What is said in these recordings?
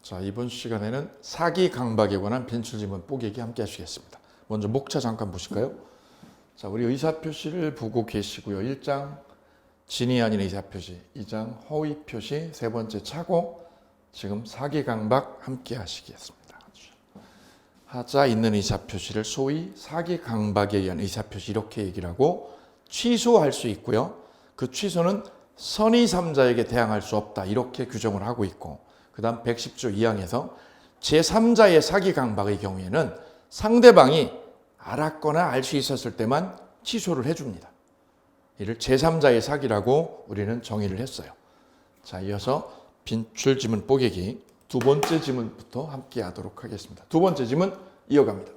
자, 이번 시간에는 사기 강박에 관한 빈출지문 뽀개기 함께 하시겠습니다. 먼저 목차 잠깐 보실까요? 자, 우리 의사표시를 보고 계시고요. 1장 진이 아닌 의사표시, 2장 허위표시, 세 번째 차고, 지금 사기 강박 함께 하시겠습니다. 하자 있는 의사표시를 소위 사기 강박에 의한 의사표시 이렇게 얘기를 하고 취소할 수 있고요. 그 취소는 선의 3자에게 대항할 수 없다 이렇게 규정을 하고 있고, 그 다음 110조 2항에서 제3자의 사기 강박의 경우에는 상대방이 알았거나 알 수 있었을 때만 취소를 해줍니다. 이를 제3자의 사기라고 우리는 정의를 했어요. 자, 이어서 빈출 지문 뽀개기 두 번째 지문부터 함께 하도록 하겠습니다. 두 번째 지문 이어갑니다.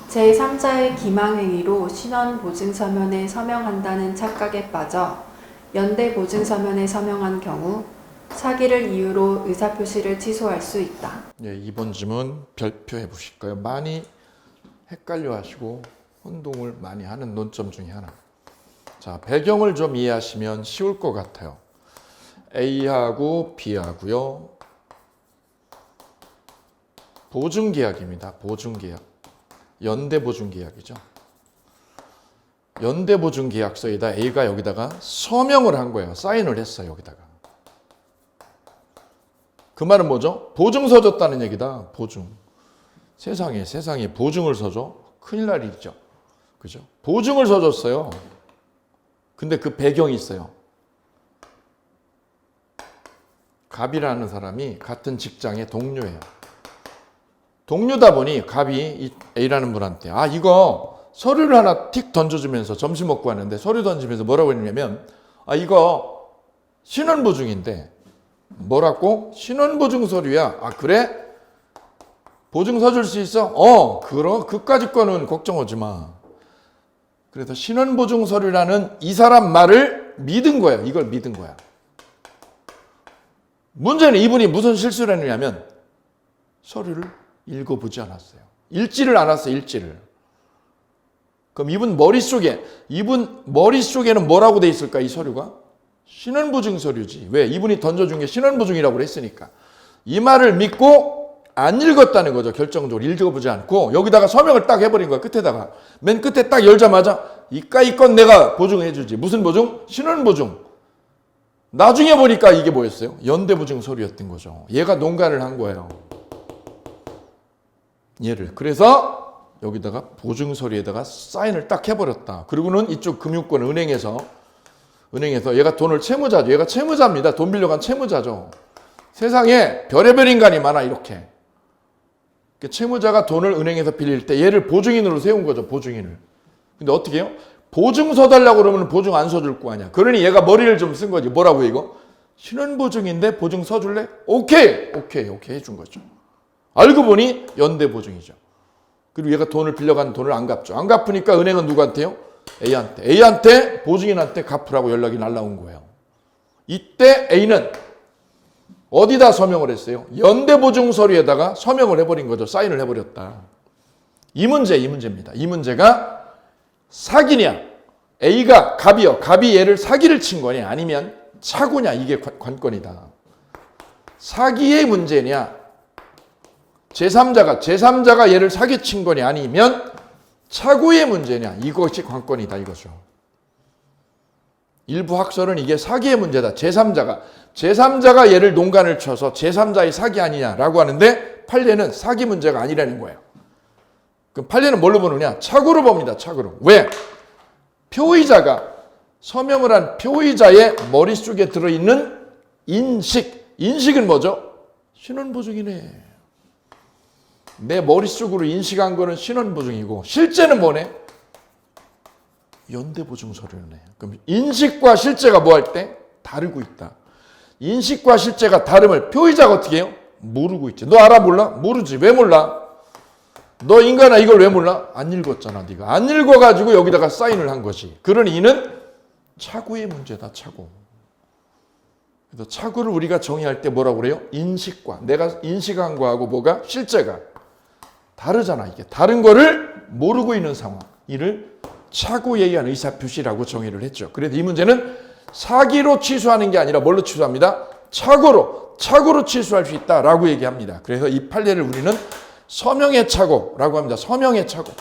제3자의 기망행위로 신원보증서면에 서명한다는 착각에 빠져 연대보증서면에 서명한 경우 사기를 이유로 의사표시를 취소할 수 있다. 예, 이번 지문 별표해 보실까요? 많이 헷갈려 하시고 혼동을 많이 하는 논점 중에 하나. 자, 배경을 좀 이해하시면 쉬울 것 같아요. A하고 B하고요. 보증계약입니다. 보증계약. 연대보증계약이죠. 연대보증계약서에다 A가 여기다가 서명을 한 거예요. 사인을 했어요. 여기다가. 그 말은 뭐죠? 보증서 줬다는 얘기다. 보증. 세상에 보증을 서줘? 큰일 날 일이죠. 그죠? 보증을 서줬어요. 근데 그 배경이 있어요. 갑이라는 사람이 같은 직장의 동료예요. 동료다 보니 갑이 A라는 분한테 이거 서류를 하나 틱 던져주면서 점심 먹고 왔는데 서류 던지면서 뭐라고 했냐면 이거 신원보증인데 뭐라고? 신원보증 서류야. 그래? 보증 서줄 수 있어? 그럼 그까짓 거는 걱정하지 마. 그래서 신원보증 서류라는 이 사람 말을 믿은 거야. 이걸 믿은 거야. 문제는 이분이 무슨 실수를 했냐면 서류를 읽어보지 않았어요. 읽지를 않았어요. 읽지를. 그럼 이분 머릿속에는 뭐라고 돼 있을까? 이 서류가? 신원보증 서류지. 왜? 이분이 던져준 게 신원보증이라고 했으니까. 이 말을 믿고 안 읽었다는 거죠. 결정적으로 읽어보지 않고 여기다가 서명을 딱 해버린 거야. 끝에다가. 맨 끝에 딱 열자마자 이건 내가 보증해주지. 무슨 보증? 신원보증. 나중에 보니까 이게 뭐였어요? 연대보증 서류였던 거죠. 얘가 농간을 한 거예요. 얘를. 그래서 여기다가 보증 서류에다가 사인을 딱 해버렸다. 그리고는 이쪽 금융권 은행에서 얘가 돈을 채무자죠. 얘가 채무자입니다. 돈 빌려간 채무자죠. 세상에 별의별 인간이 많아 이렇게. 채무자가 돈을 은행에서 빌릴 때 얘를 보증인으로 세운 거죠. 보증인을. 근데 어떻게 해요? 보증 서달라고 그러면 보증 안 서줄 거 아니야. 그러니 얘가 머리를 좀 쓴 거지. 뭐라고 이거? 신원보증인데 보증 서줄래? 오케이 해준 거죠. 알고 보니 연대보증이죠. 그리고 얘가 돈을 빌려간 돈을 안 갚죠. 안 갚으니까 은행은 누구한테요? A한테 보증인한테 갚으라고 연락이 날라온 거예요. 이때 A는 어디다 서명을 했어요? 연대보증 서류에다가 서명을 해버린 거죠. 사인을 해버렸다. 이 문제입니다. 이 문제가 사기냐? A가 갑이 얘를 사기를 친 거냐? 아니면 차고냐? 이게 관건이다. 사기의 문제냐? 제3자가 얘를 사기친 거냐? 아니면 차고의 문제냐? 이것이 관건이다 이거죠. 일부 학설은 이게 사기의 문제다. 제3자가 얘를 농간을 쳐서 제3자의 사기 아니냐라고 하는데 판례는 사기 문제가 아니라는 거예요. 그럼 판례는 뭘로 보느냐? 차고로 봅니다. 차고로. 왜? 표의자가 서명을 한 표의자의 머릿속에 들어있는 인식은 뭐죠? 신원보증이네. 내 머릿속으로 인식한 거는 신원보증이고 실제는 뭐네? 연대보증 서류네. 그럼 인식과 실제가 뭐 할 때? 다르고 있다. 인식과 실제가 다름을 표의자가 어떻게 해요? 모르고 있지. 너 알아 몰라? 모르지. 왜 몰라? 너 인간아 이걸 왜 몰라? 안 읽었잖아. 네가 안 읽어가지고 여기다가 사인을 한 거지. 그러니 이는 차고의 문제다. 차고. 그래서 차고를 우리가 정의할 때 뭐라고 그래요? 인식과 내가 인식한 거하고 뭐가? 실제가 다르잖아. 이게 다른 거를 모르고 있는 상황. 이를 차고에 의한 의사표시라고 정의를 했죠. 그래서 이 문제는 사기로 취소하는 게 아니라 뭘로 취소합니다? 착오로 착오로 취소할 수 있다라고 얘기합니다. 그래서 이 판례를 우리는 서명의 착오라고 합니다. 서명의 착오.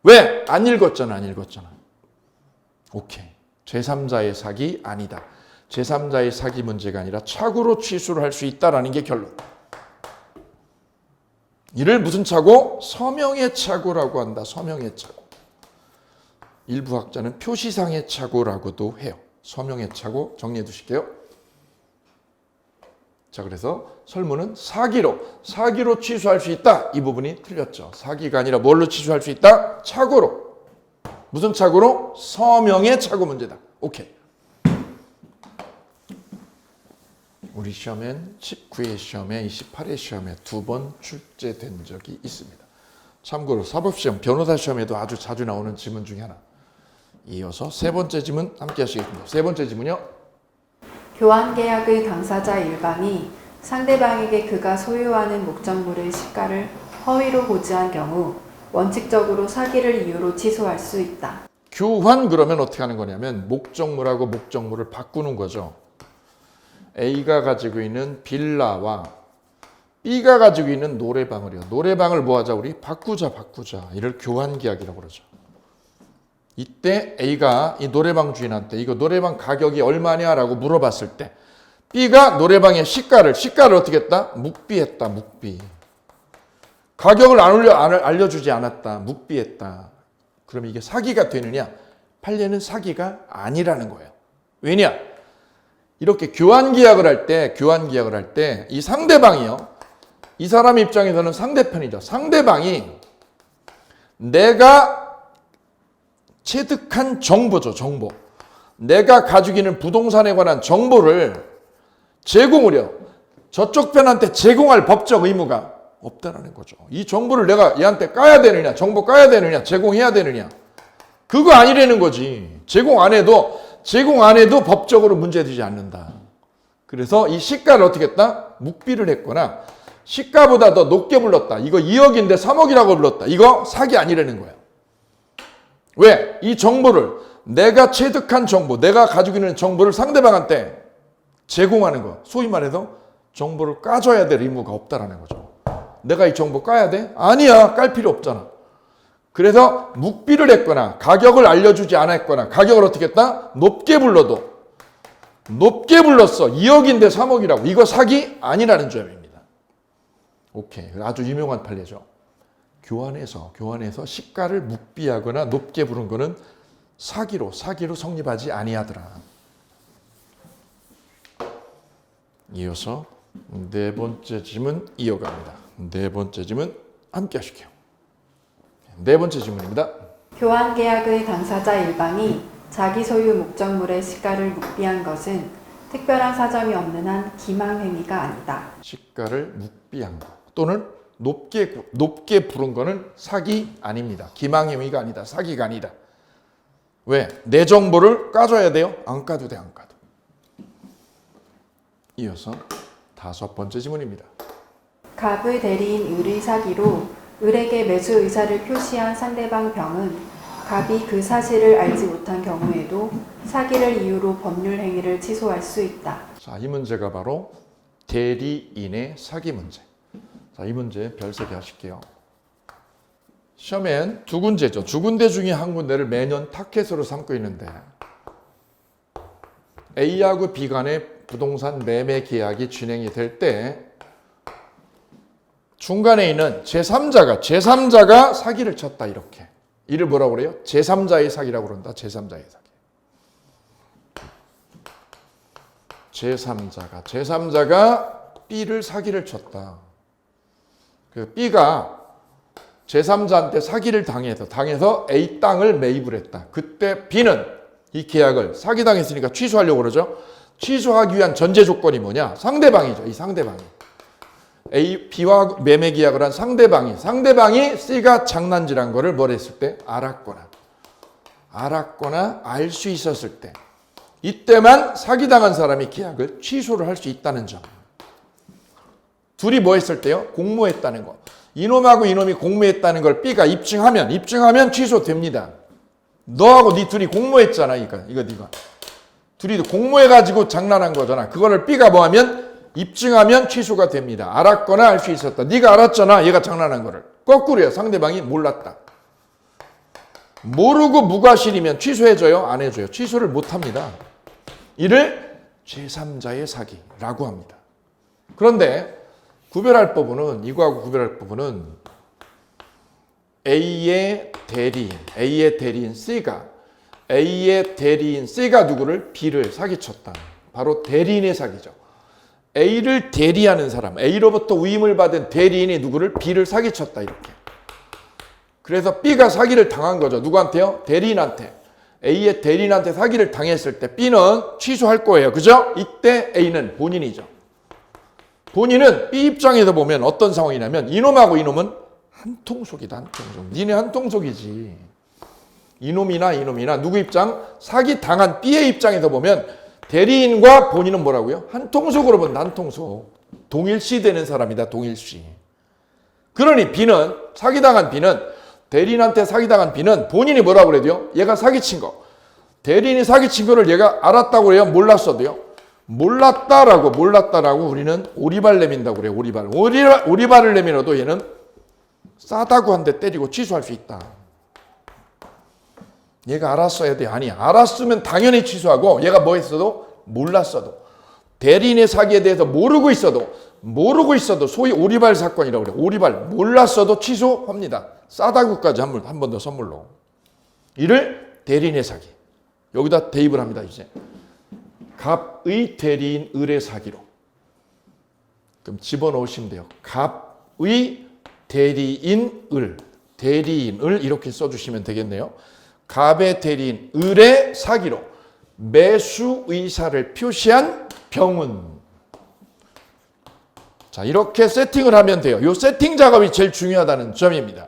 왜? 안 읽었잖아. 안 읽었잖아. 오케이. 제3자의 사기 아니다. 제3자의 사기 문제가 아니라 착오로 취소를 할 수 있다라는 게 결론. 이를 무슨 착오? 서명의 착오라고 한다. 서명의 착오. 일부 학자는 표시상의 착오라고도 해요. 서명의 착오 정리해 두실게요. 자, 그래서 설문은 사기로 취소할 수 있다. 이 부분이 틀렸죠. 사기가 아니라 뭘로 취소할 수 있다? 착오로. 무슨 착오로? 서명의 착오 문제다. 오케이. 우리 시험엔 19회 시험에 28회 시험에 2번 출제된 적이 있습니다. 참고로 사법시험, 변호사 시험에도 아주 자주 나오는 지문 중에 하나. 이어서 세 번째 지문 함께 하시겠습니다. 세 번째 지문이요. 교환계약의 당사자 일방이 상대방에게 그가 소유하는 목적물의 시가를 허위로 고지한 경우 원칙적으로 사기를 이유로 취소할 수 있다. 교환 그러면 어떻게 하는 거냐면 목적물하고 목적물을 바꾸는 거죠. A가 가지고 있는 빌라와 B가 가지고 있는 노래방을요. 노래방을 뭐 하자 우리? 바꾸자. 이를 교환계약이라고 그러죠. 이때 A가 이 노래방 주인한테 이거 노래방 가격이 얼마냐라고 물어봤을 때 B가 노래방의 시가를 어떻게 했다? 묵비했다. 묵비. 가격을 알려주지 않았다. 묵비했다. 그럼 이게 사기가 되느냐? 판례는 사기가 아니라는 거예요. 왜냐? 이렇게 교환계약을 할 때 이 상대방이요. 이 사람 입장에서는 상대편이죠. 상대방이 내가 체득한 정보죠. 정보. 내가 가지고 있는 부동산에 관한 정보를 제공을요. 저쪽 편한테 제공할 법적 의무가 없다라는 거죠. 이 정보를 내가 얘한테 까야 되느냐, 정보 까야 되느냐, 제공해야 되느냐. 그거 아니라는 거지. 제공 안 해도 법적으로 문제되지 않는다. 그래서 이 시가를 어떻게 했다? 묵비를 했거나 시가보다 더 높게 불렀다. 이거 2억인데 3억이라고 불렀다. 이거 사기 아니라는 거예요. 왜? 이 정보를 내가 체득한 정보, 내가 가지고 있는 정보를 상대방한테 제공하는 거. 소위 말해서 정보를 까줘야 될 의무가 없다라는 거죠. 내가 이 정보 까야 돼? 아니야. 깔 필요 없잖아. 그래서 묵비를 했거나 가격을 알려주지 않았거나 가격을 어떻게 했다? 높게 불렀어. 2억인데 3억이라고. 이거 사기 아니라는 점입니다. 오케이. 아주 유명한 판례죠. 교환해서 시가를 묵비하거나 높게 부른 거는 사기로 성립하지 아니하더라. 이어서 네 번째 질문 이어갑니다. 네 번째 질문 함께 하실게요. 네 번째 질문입니다. 교환계약의 당사자 일방이 자기 소유 목적물의 시가를 묵비한 것은 특별한 사정이 없는 한 기망행위가 아니다. 시가를 묵비한 거 또는 높게 부른 거는 사기 아닙니다. 기망행위가 아니다. 사기가 아니다. 왜? 내 정보를 까줘야 돼요? 안 까도 돼. 안 까도. 이어서 다섯 번째 질문입니다. 갑의 대리인 을의 사기로 을에게 매수 의사를 표시한 상대방 병은 갑이 그 사실을 알지 못한 경우에도 사기를 이유로 법률 행위를 취소할 수 있다. 자, 이 문제가 바로 대리인의 사기 문제. 자, 이 문제 별 3개 하실게요. 시험엔 두 군데죠. 두 군데 중에 한 군데를 매년 타켓으로 삼고 있는데 A하고 B 간의 부동산 매매 계약이 진행이 될 때 중간에 있는 제3자가 사기를 쳤다. 이렇게. 이를 뭐라고 그래요? 제3자의 사기라고 그런다. 제3자의 사기. 제3자가 B를 사기를 쳤다. 그 B가 제3자한테 사기를 당해서 A 땅을 매입을 했다. 그때 B는 이 계약을 사기당했으니까 취소하려고 그러죠. 취소하기 위한 전제 조건이 뭐냐? 상대방이죠. 이 상대방이. B와 매매 계약을 한 상대방이 C가 장난질한 거를 뭘 했을 때? 알았거나 알 수 있었을 때 이때만 사기당한 사람이 계약을 취소를 할 수 있다는 점. 둘이 뭐 했을 때요? 공모했다는 거. 이놈하고 이놈이 공모했다는 걸 B가 입증하면 취소됩니다. 너하고 네 둘이 공모했잖아. 이거 네가. 둘이 공모해가지고 장난한 거잖아. 그거를 B가 뭐 하면 입증하면 취소가 됩니다. 알았거나 알 수 있었다. 네가 알았잖아. 얘가 장난한 거를. 거꾸로요. 상대방이 몰랐다. 모르고 무과실이면 취소해줘요? 안 해줘요? 취소를 못합니다. 이를 제3자의 사기라고 합니다. 그런데 구별할 부분은 이거하고 구별할 부분은 A의 대리인 C가 누구를? B를 사기쳤다. 바로 대리인의 사기죠. A를 대리하는 사람, A로부터 위임을 받은 대리인이 누구를? B를 사기쳤다. 이렇게. 그래서 B가 사기를 당한 거죠. 누구한테요? 대리인한테. A의 대리인한테 사기를 당했을 때 B는 취소할 거예요. 그죠? 이때 A는 본인이죠. 본인은 B 입장에서 보면 어떤 상황이냐면 이놈하고 이놈은 한통속이다. 한통속. 니네 한통속이지. 이놈이나 누구 입장? 사기 당한 B의 입장에서 보면 대리인과 본인은 뭐라고요? 한통속으로 본다. 한통속. 동일시 되는 사람이다. 동일시. 그러니 B는 사기당한 B는 대리인한테 사기당한 B는 본인이 뭐라고 그래도요? 얘가 사기친 거. 대리인이 사기친 거를 얘가 알았다고 해요? 몰랐어도요? 몰랐다라고 우리는 오리발 내민다고 그래요. 오리발을 내밀어도 얘는 싸다고 한 대 때리고 취소할 수 있다. 얘가 알았어야 돼. 아니, 알았으면 당연히 취소하고 얘가 뭐 했어도 몰랐어도 대리인의 사기에 대해서 모르고 있어도 소위 오리발 사건이라고 그래요. 오리발 몰랐어도 취소합니다. 싸다구까지 한 번 더 선물로. 이를 대리인의 사기. 여기다 대입을 합니다. 이제 갑의 대리인 을의 사기로. 그럼 집어넣으시면 돼요. 갑의 대리인 을 이렇게 써주시면 되겠네요. 갑의 대리인 을의 사기로 매수 의사를 표시한 병은. 자, 이렇게 세팅을 하면 돼요. 이 세팅 작업이 제일 중요하다는 점입니다.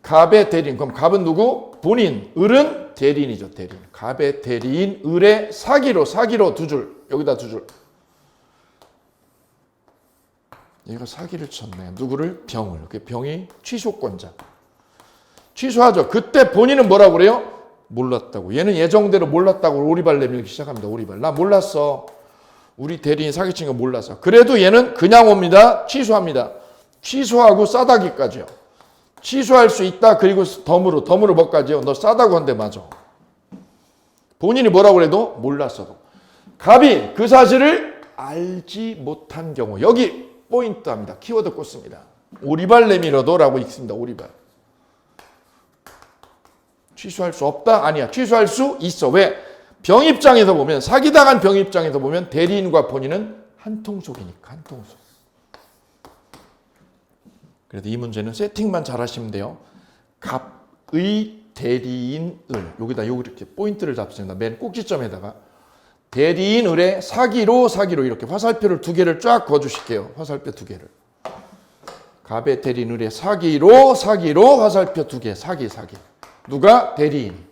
갑의 대리인, 그럼 갑은 누구? 본인, 을은 대리인이죠. 대리인. 갑의 대리인 을의 사기로 두 줄. 여기다 두 줄. 얘가 사기를 쳤네. 누구를? 병을. 그 병이 취소권자. 취소하죠. 그때 본인은 뭐라고 그래요? 몰랐다고. 얘는 예정대로 몰랐다고 오리발 내밀기 시작합니다. 오리발. 나 몰랐어. 우리 대리인 사기친 거 몰랐어. 그래도 얘는 그냥 옵니다. 취소합니다. 취소하고 싸다기까지요. 취소할 수 있다. 그리고 덤으로 뭐까지요? 너 싸다고 한 대 맞아. 본인이 뭐라고 그래도 몰랐어도. 갑이 그 사실을 알지 못한 경우. 여기 포인트합니다. 키워드 꽂습니다. 오리발 내밀어도 라고 읽습니다. 오리발. 취소할 수 없다? 아니야. 취소할 수 있어. 왜? 병 입장에서 보면, 사기당한 병 입장에서 보면 대리인과 본인은 한통속이니까. 한통속. 그래서 이 문제는 세팅만 잘 하시면 돼요. 갑의 대리인 을. 여기다 이렇게 포인트를 잡습니다. 맨 꼭지점에다가 대리인 을의 사기로 이렇게 화살표를 두 개를 쫙 그어주실게요. 화살표 두 개를. 갑의 대리인 을의 사기로 화살표 두 개. 사기. 누가? 대리인.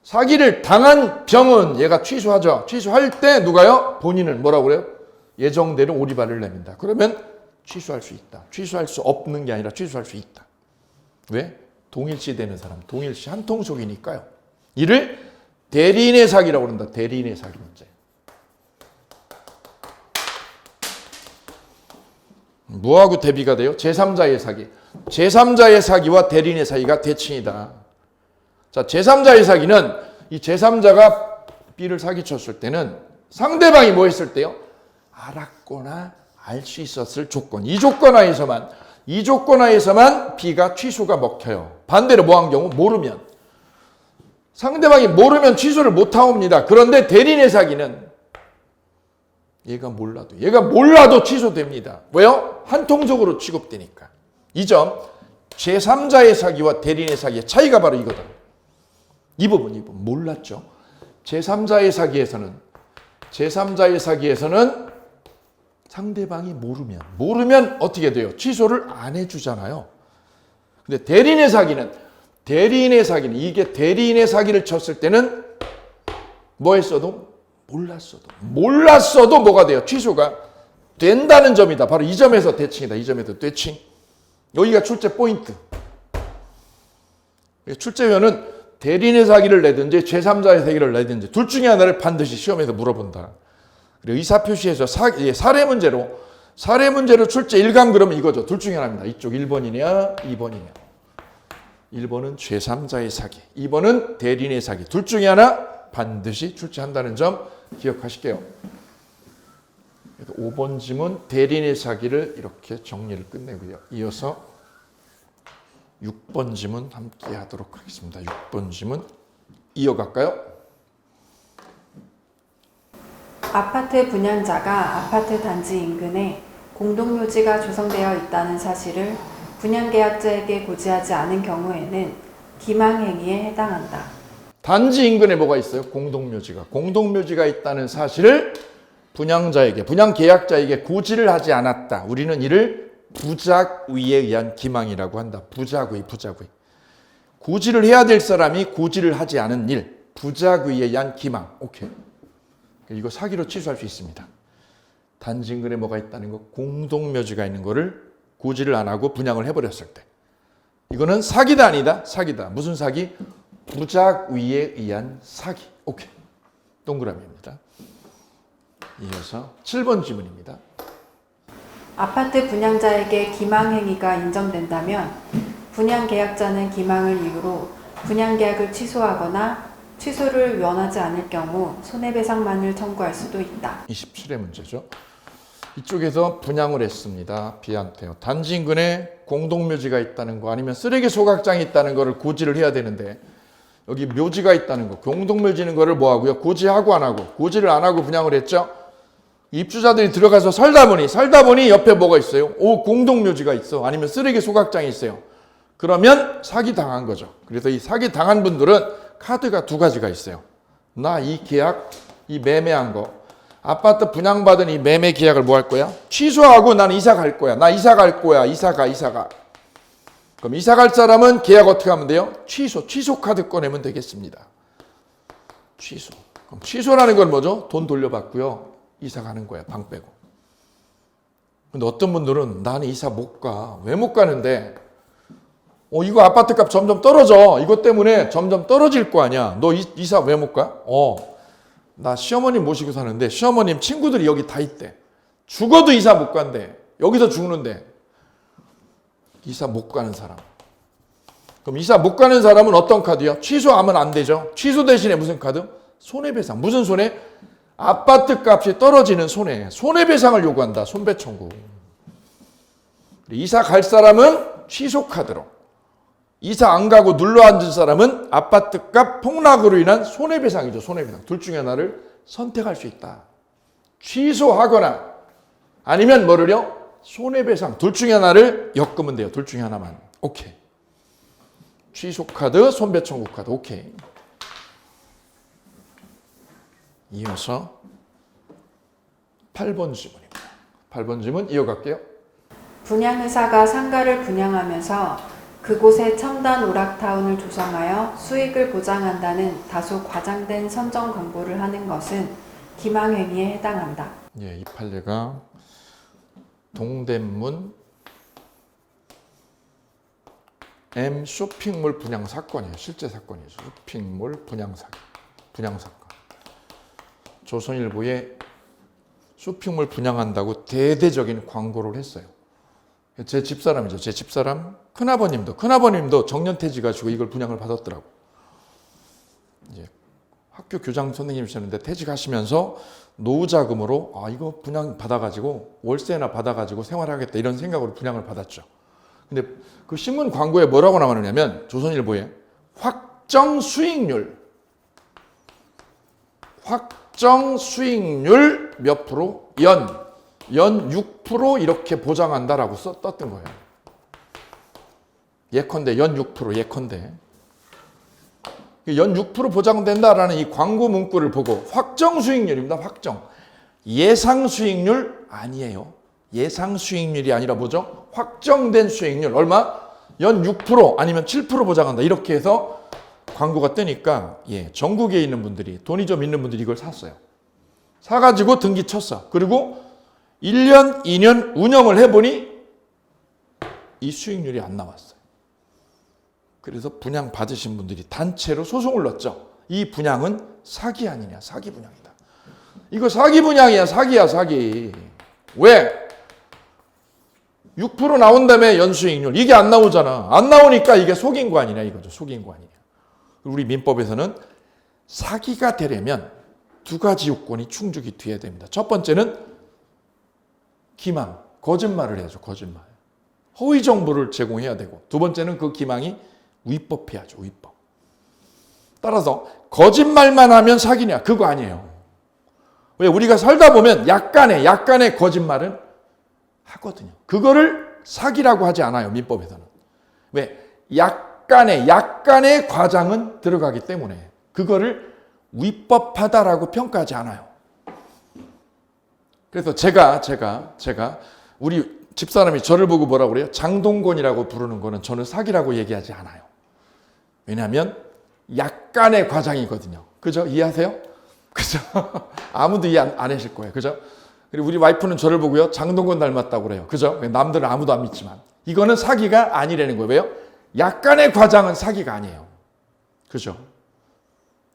사기를 당한 병은 얘가 취소하죠. 취소할 때 누가요? 본인은 뭐라고 그래요? 예정대로 오리발을 내민다. 그러면 취소할 수 있다. 취소할 수 없는 게 아니라 취소할 수 있다. 왜? 동일시 되는 사람. 동일시 한통속이니까요. 이를 대리인의 사기라고 그런다. 대리인의 사기 문제. 뭐하고 대비가 돼요? 제3자의 사기. 제3자의 사기와 대리인의 사기가 대칭이다. 자, 제3자의 사기는 이 제3자가 B를 사기쳤을 때는 상대방이 뭐 했을 때요? 알았거나 알 수 있었을 조건. 이 조건 하에서만 B가 취소가 먹혀요. 반대로 뭐 한 경우? 모르면. 상대방이 모르면 취소를 못 하옵니다. 그런데 대리인의 사기는 얘가 몰라도 취소됩니다. 왜요? 한통속으로 취급되니까. 이 점, 제3자의 사기와 대리인의 사기의 차이가 바로 이거다. 이 부분 몰랐죠. 제3자의 사기에서는 상대방이 모르면 어떻게 돼요? 취소를 안 해주잖아요. 근데 대리인의 사기는 이게 대리인의 사기를 쳤을 때는 뭐 했어도 몰랐어도 뭐가 돼요? 취소가 된다는 점이다. 바로 이 점에서 대칭이다. 이 점에서 대칭. 여기가 출제 포인트. 출제위원은 대리인의 사기를 내든지 제3자의 사기를 내든지 둘 중에 하나를 반드시 시험에서 물어본다. 그리고 의사표시에서 사례 문제로 출제 1감 그러면 이거죠. 둘 중에 하나입니다. 이쪽 1번이냐 2번이냐. 1번은 제3자의 사기, 2번은 대리인의 사기. 둘 중에 하나 반드시 출제한다는 점 기억하실게요. 5번 지문 대리인의 사기를 이렇게 정리를 끝내고요. 이어서 6번 지문 함께 하도록 하겠습니다. 6번 지문 이어갈까요? 아파트 분양자가 아파트 단지 인근에 공동묘지가 조성되어 있다는 사실을 분양계약자에게 고지하지 않은 경우에는 기망행위에 해당한다. 단지 인근에 뭐가 있어요? 공동묘지가 있다는 사실을 분양자에게, 분양계약자에게 고지를 하지 않았다. 우리는 이를 부작위에 의한 기망이라고 한다. 부작위. 고지를 해야 될 사람이 고지를 하지 않은 일, 부작위에 의한 기망. 오케이. 이거 사기로 취소할 수 있습니다. 단지 인근에 뭐가 있다는 거, 공동묘지가 있는 거를 고지를 안 하고 분양을 해버렸을 때. 이거는 사기다 아니다? 사기다. 무슨 사기? 부작위에 의한 사기. 오케이. 동그라미입니다. 이어서 7번 질문입니다. 아파트 분양자에게 기망행위가 인정된다면 분양계약자는 기망을 이유로 분양계약을 취소하거나 취소를 원하지 않을 경우 손해배상만을 청구할 수도 있다. 27의 문제죠. 이쪽에서 분양을 했습니다. B한테요. 단지 인근에 공동묘지가 있다는 거 아니면 쓰레기 소각장이 있다는 거를 고지를 해야 되는데 여기 묘지가 있다는 거, 공동묘지는 거를 뭐 하고요? 고지하고 안 하고, 고지를 안 하고 분양을 했죠. 입주자들이 들어가서 살다 보니 옆에 뭐가 있어요? 공동묘지가 있어. 아니면 쓰레기 소각장이 있어요. 그러면 사기 당한 거죠. 그래서 이 사기 당한 분들은 카드가 두 가지가 있어요. 나 이 계약, 이 매매한 거, 아파트 분양받은 이 매매 계약을 뭐 할 거야? 취소하고 난 이사 갈 거야. 나 이사 갈 거야. 이사 가. 그럼 이사 갈 사람은 계약 어떻게 하면 돼요? 취소 카드 꺼내면 되겠습니다. 취소. 그럼 취소라는 건 뭐죠? 돈 돌려받고요. 이사 가는 거야. 방 빼고. 근데 어떤 분들은 나는 이사 못 가. 왜 못 가는데? 이거 아파트 값 점점 떨어져. 이것 때문에 점점 떨어질 거 아니야. 너 이사 왜 못 가? 나 시어머님 모시고 사는데 시어머님 친구들이 여기 다 있대. 죽어도 이사 못 간대. 여기서 죽는데. 이사 못 가는 사람. 그럼 이사 못 가는 사람은 어떤 카드요? 취소하면 안 되죠. 취소 대신에 무슨 카드? 손해배상. 무슨 손해? 아파트 값이 떨어지는 손해. 손해배상을 요구한다. 손배청구. 이사 갈 사람은 취소 카드로. 이사 안 가고 눌러 앉은 사람은 아파트값 폭락으로 인한 손해배상이죠. 손해배상. 둘 중에 하나를 선택할 수 있다. 취소하거나 아니면 뭐를요? 손해배상. 둘 중에 하나를 엮으면 돼요. 둘 중에 하나만. 오케이. 취소카드, 손배청구카드. 오케이. 이어서 8번 질문입니다. 8번 질문 이어갈게요. 분양회사가 상가를 분양하면서 그곳에 첨단 오락타운을 조성하여 수익을 보장한다는 다소 과장된 선정 광고를 하는 것은 기망행위에 해당한다. 예, 이 판례가 동대문 M 쇼핑몰 분양 사건이에요. 실제 사건이죠. 쇼핑몰 분양 사건. 조선일보에 쇼핑몰 분양한다고 대대적인 광고를 했어요. 제 집사람이죠. 제 집사람 큰아버님도 정년퇴직 가지고 이걸 분양을 받았더라고. 이제 학교 교장 선생님이셨는데 퇴직하시면서 노후 자금으로 이거 분양 받아가지고 월세나 받아가지고 생활하겠다 이런 생각으로 분양을 받았죠. 근데 그 신문 광고에 뭐라고 나오느냐면 조선일보에 확정 수익률 몇 프로 연 6% 이렇게 보장한다라고 떴던 거예요. 예컨대 연 6% 예컨대 연 6% 보장된다라는 이 광고 문구를 보고 확정 수익률입니다. 확정. 예상 수익률 아니에요. 예상 수익률이 아니라 뭐죠? 확정된 수익률 얼마? 연 6% 아니면 7% 보장한다. 이렇게 해서 광고가 뜨니까 전국에 있는 분들이 돈이 좀 있는 분들이 이걸 샀어요. 사가지고 등기 쳤어. 그리고 1년, 2년 운영을 해보니 이 수익률이 안 나왔어요. 그래서 분양 받으신 분들이 단체로 소송을 넣었죠. 이 분양은 사기 아니냐, 사기 분양이다. 이거 사기 분양이야, 사기야, 사기. 왜? 6% 나온다며 연수익률. 이게 안 나오잖아. 안 나오니까 이게 속인 거 아니냐 이거죠. 속인 거 아니냐. 우리 민법에서는 사기가 되려면 두 가지 요건이 충족이 돼야 됩니다. 첫 번째는 기망, 거짓말을 해야죠. 거짓말. 허위 정보를 제공해야 되고, 두 번째는 그 기망이 위법해야죠. 위법. 따라서 거짓말만 하면 사기냐? 그거 아니에요. 왜? 우리가 살다 보면 약간의 거짓말은 하거든요. 그거를 사기라고 하지 않아요. 민법에서는. 왜? 약간의 과장은 들어가기 때문에 그거를 위법하다라고 평가하지 않아요. 그래서 제가 우리 집사람이 저를 보고 뭐라고 그래요? 장동건이라고 부르는 거는 저는 사기라고 얘기하지 않아요. 왜냐하면 약간의 과장이거든요. 그죠? 이해하세요? 그죠? 아무도 이해 안 하실 거예요. 그죠? 그리고 우리 와이프는 저를 보고요. 장동건 닮았다고 그래요. 그죠? 남들은 아무도 안 믿지만. 이거는 사기가 아니라는 거예요. 왜요? 약간의 과장은 사기가 아니에요. 그죠?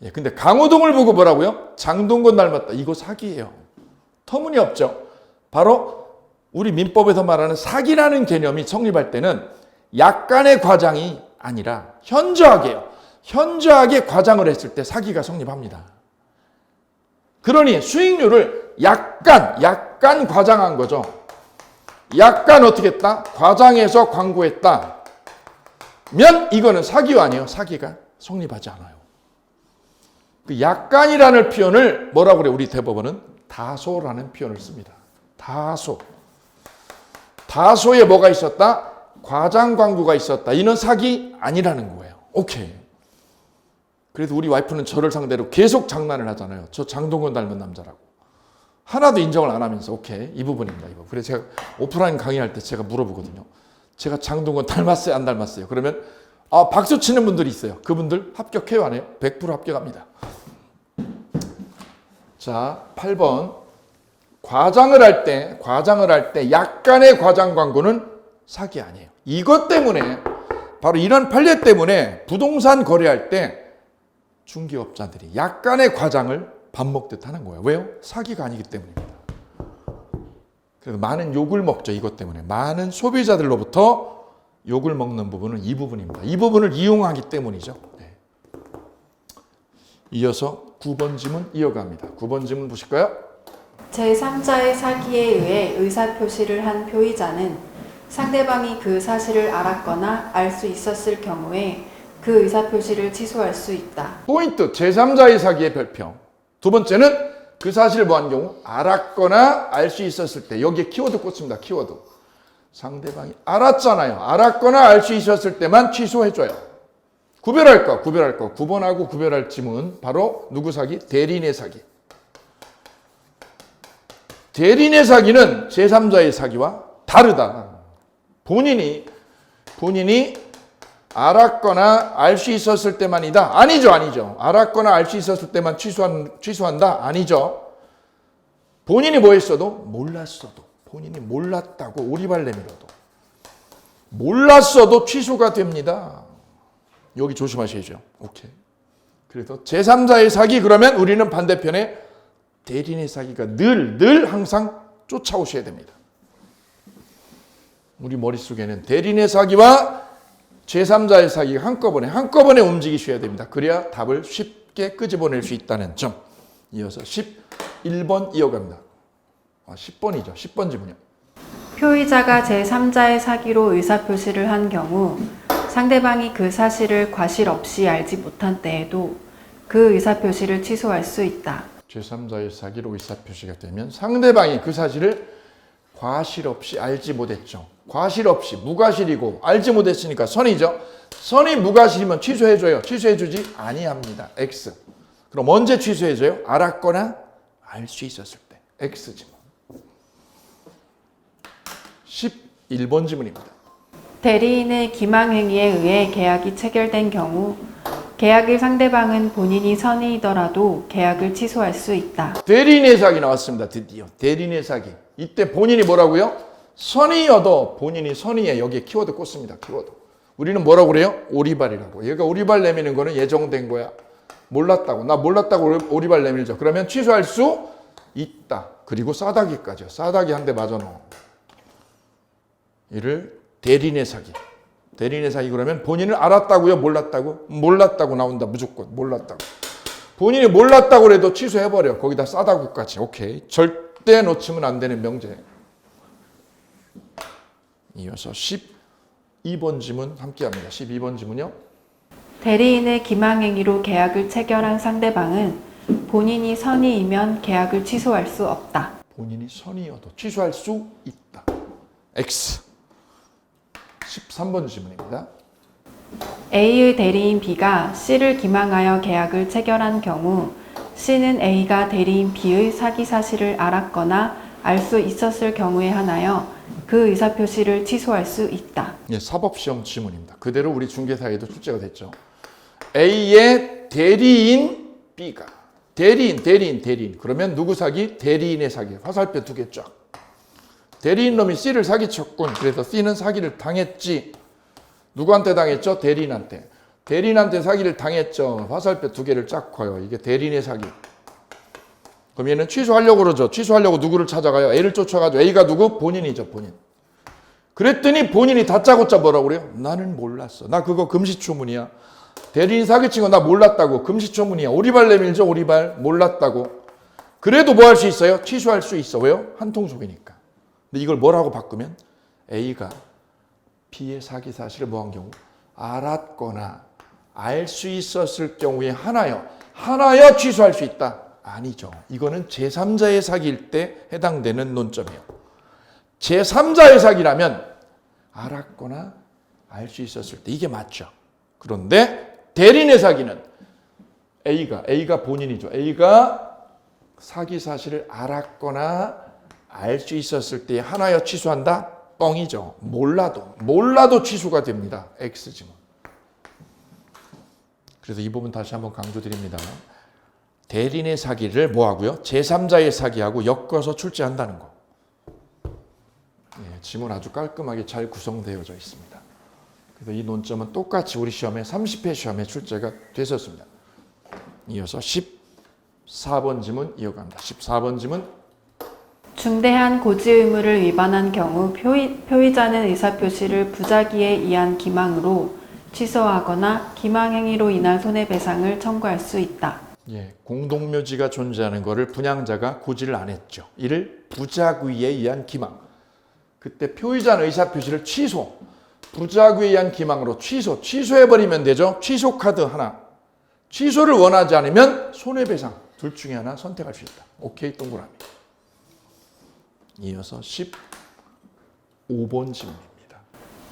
예, 근데 강호동을 보고 뭐라고요? 장동건 닮았다. 이거 사기예요. 터무니없죠? 바로 우리 민법에서 말하는 사기라는 개념이 성립할 때는 약간의 과장이 아니라 현저하게요. 현저하게 과장을 했을 때 사기가 성립합니다. 그러니 수익률을 약간 과장한 거죠. 약간 어떻게 했다? 과장해서 광고했다. 면 이거는 사기 아니에요. 사기가 성립하지 않아요. 그 약간이라는 표현을 뭐라고 그래요? 우리 대법원은 다소라는 표현을 씁니다. 다소에 뭐가 있었다? 과장 광고가 있었다. 이는 사기 아니라는 거예요. 오케이. 그래서 우리 와이프는 저를 상대로 계속 장난을 하잖아요. 저 장동건 닮은 남자라고. 하나도 인정을 안 하면서 오케이. 이 부분입니다. 이 부분. 그래서 제가 오프라인 강의할 때 제가 물어보거든요. 제가 장동건 닮았어요? 안 닮았어요? 그러면 박수 치는 분들이 있어요. 그분들 합격해요? 안 해요? 100% 합격합니다. 자, 8번. 과장을 할 때 약간의 과장 광고는 사기 아니에요. 이것 때문에 바로 이런 판례 때문에 부동산 거래할 때 중개업자들이 약간의 과장을 밥 먹듯 하는 거예요. 왜요? 사기가 아니기 때문입니다. 그래서 많은 욕을 먹죠. 이것 때문에. 많은 소비자들로부터 욕을 먹는 부분은 이 부분입니다. 이 부분을 이용하기 때문이죠. 네. 이어서 9번 지문 이어갑니다. 9번 지문 보실까요? 제3자의 사기에 의해 의사표시를 한 표의자는 상대방이 그 사실을 알았거나 알 수 있었을 경우에 그 의사표시를 취소할 수 있다. 포인트, 제3자의 사기의 별표. 두 번째는 그 사실을 뭐한 경우 알았거나 알 수 있었을 때. 여기에 키워드 꽂습니다. 키워드. 상대방이 알았잖아요. 알았거나 알 수 있었을 때만 취소해줘요. 구별할 거. 9번하고 구별할 지문 바로 누구 사기? 대리인의 사기. 대리인의 사기는 제3자의 사기와 다르다. 본인이 알았거나 알 수 있었을 때만이다. 아니죠. 알았거나 알 수 있었을 때만 취소한다. 아니죠. 본인이 뭐 했어도 몰랐어도 본인이 몰랐다고 오리발 내밀어도 몰랐어도 취소가 됩니다. 여기 조심하셔야죠. 오케이. 그래서 제3자의 사기 그러면 우리는 반대편에 대리인의 사기가 늘 항상 쫓아오셔야 됩니다. 우리 머릿속에는 대리인의 사기와 제3자의 사기가 한꺼번에 움직이셔야 됩니다. 그래야 답을 쉽게 끄집어낼 수 있다는 점. 이어서 11번 이어갑니다. 10번이죠. 10번 지문이요. 표의자가 제3자의 사기로 의사표시를 한 경우 상대방이 그 사실을 과실 없이 알지 못한 때에도 그 의사표시를 취소할 수 있다. 제3자의 사기로 의사표시가 되면 상대방이 그 사실을 과실 없이 알지 못했죠. 과실 없이 무과실이고 알지 못했으니까 선이죠. 선이 무과실이면 취소해줘요. 취소해주지 아니합니다. X. 그럼 언제 취소해줘요? 알았거나 알 수 있었을 때. X 지문. 11번 지문입니다. 대리인의 기망행위에 의해 계약이 체결된 경우 계약일 상대방은 본인이 선의이더라도 계약을 취소할 수 있다. 대리인의 사기 나왔습니다. 드디어. 대리인의 사기. 이때 본인이 뭐라고요? 선의여도 본인이 선의에 여기에 키워드 꽂습니다. 키워드. 우리는 뭐라고 그래요? 오리발이라고. 얘가 오리발 내미는 거는 예정된 거야. 몰랐다고. 나 몰랐다고 오리발 내밀죠. 그러면 취소할 수 있다. 그리고 싸다기까지요. 싸다기 한 대 맞아 넣어. 이를 대리인의 사기. 대리인의 사기 그러면 본인을 알았다고요? 몰랐다고? 몰랐다고 나온다. 무조건 몰랐다고. 본인이 몰랐다고 해도 취소해버려. 거기다 싸다구까지. 오케이. 절대 놓치면 안 되는 명제. 이어서 12번 지문 함께합니다. 12번 지문요. 대리인의 기망행위로 계약을 체결한 상대방은 본인이 선의이면 계약을 취소할 수 없다. 본인이 선의여도 취소할 수 있다. X. 13번 지문입니다. A의 대리인 B가 C를 기망하여 계약을 체결한 경우 C는 A가 대리인 B의 사기 사실을 알았거나 알 수 있었을 경우에 한하여 그 의사표시를 취소할 수 있다. 예, 사법시험 지문입니다. 그대로 우리 중개사에도 출제가 됐죠. A의 대리인 B가 대리인 그러면 누구 사기? 대리인의 사기. 화살표 두 개 쫙. 대리인 놈이 C를 사기쳤군. 그래서 C는 사기를 당했지. 누구한테 당했죠? 대리인한테. 대리인한테 사기를 당했죠. 화살표 두 개를 쫙 커요. 이게 대리인의 사기. 그럼 얘는 취소하려고 그러죠. 취소하려고 누구를 찾아가요? A를 쫓아가죠. A가 누구? 본인이죠. 본인. 그랬더니 본인이 다짜고짜 뭐라고 그래요? 나는 몰랐어. 나 그거 금시초문이야. 대리인 사기친 거 나 몰랐다고. 금시초문이야. 오리발 내밀죠. 오리발. 몰랐다고. 그래도 뭐 할 수 있어요? 취소할 수 있어. 왜요? 한통속이니까. 근데 이걸 뭐라고 바꾸면 A가 B의 사기 사실을 뭐 한 경우? 알았거나 알 수 있었을 경우에 하나여 취소할 수 있다. 아니죠. 이거는 제3자의 사기일 때 해당되는 논점이에요. 제3자의 사기라면 알았거나 알 수 있었을 때 이게 맞죠. 그런데 대리인의 사기는 A가 본인이죠. A가 사기 사실을 알았거나 알 수 있었을 때 하나여 취소한다? 뻥이죠. 몰라도 취소가 됩니다. X지문. 그래서 이 부분 다시 한번 강조드립니다. 대리인의 사기를 뭐하고요? 제3자의 사기하고 엮어서 출제한다는 거. 예, 지문 아주 깔끔하게 잘 구성되어져 있습니다. 그래서 이 논점은 똑같이 우리 시험에 30회 시험에 출제가 됐었습니다. 이어서 14번 지문 이어갑니다. 14번 지문. 중대한 고지 의무를 위반한 경우 표의자는 의사표시를 부작위에 의한 기망으로 취소하거나 기망행위로 인한 손해배상을 청구할 수 있다. 예, 공동묘지가 존재하는 것을 분양자가 고지를 안 했죠. 이를 부작위에 의한 기망. 그때 표의자는 의사표시를 취소. 부작위에 의한 기망으로 취소해버리면 되죠. 취소 카드 하나. 취소를 원하지 않으면 손해배상. 둘 중에 하나 선택할 수 있다. 오케이 동그라미. 이어서 15번 질문입니다.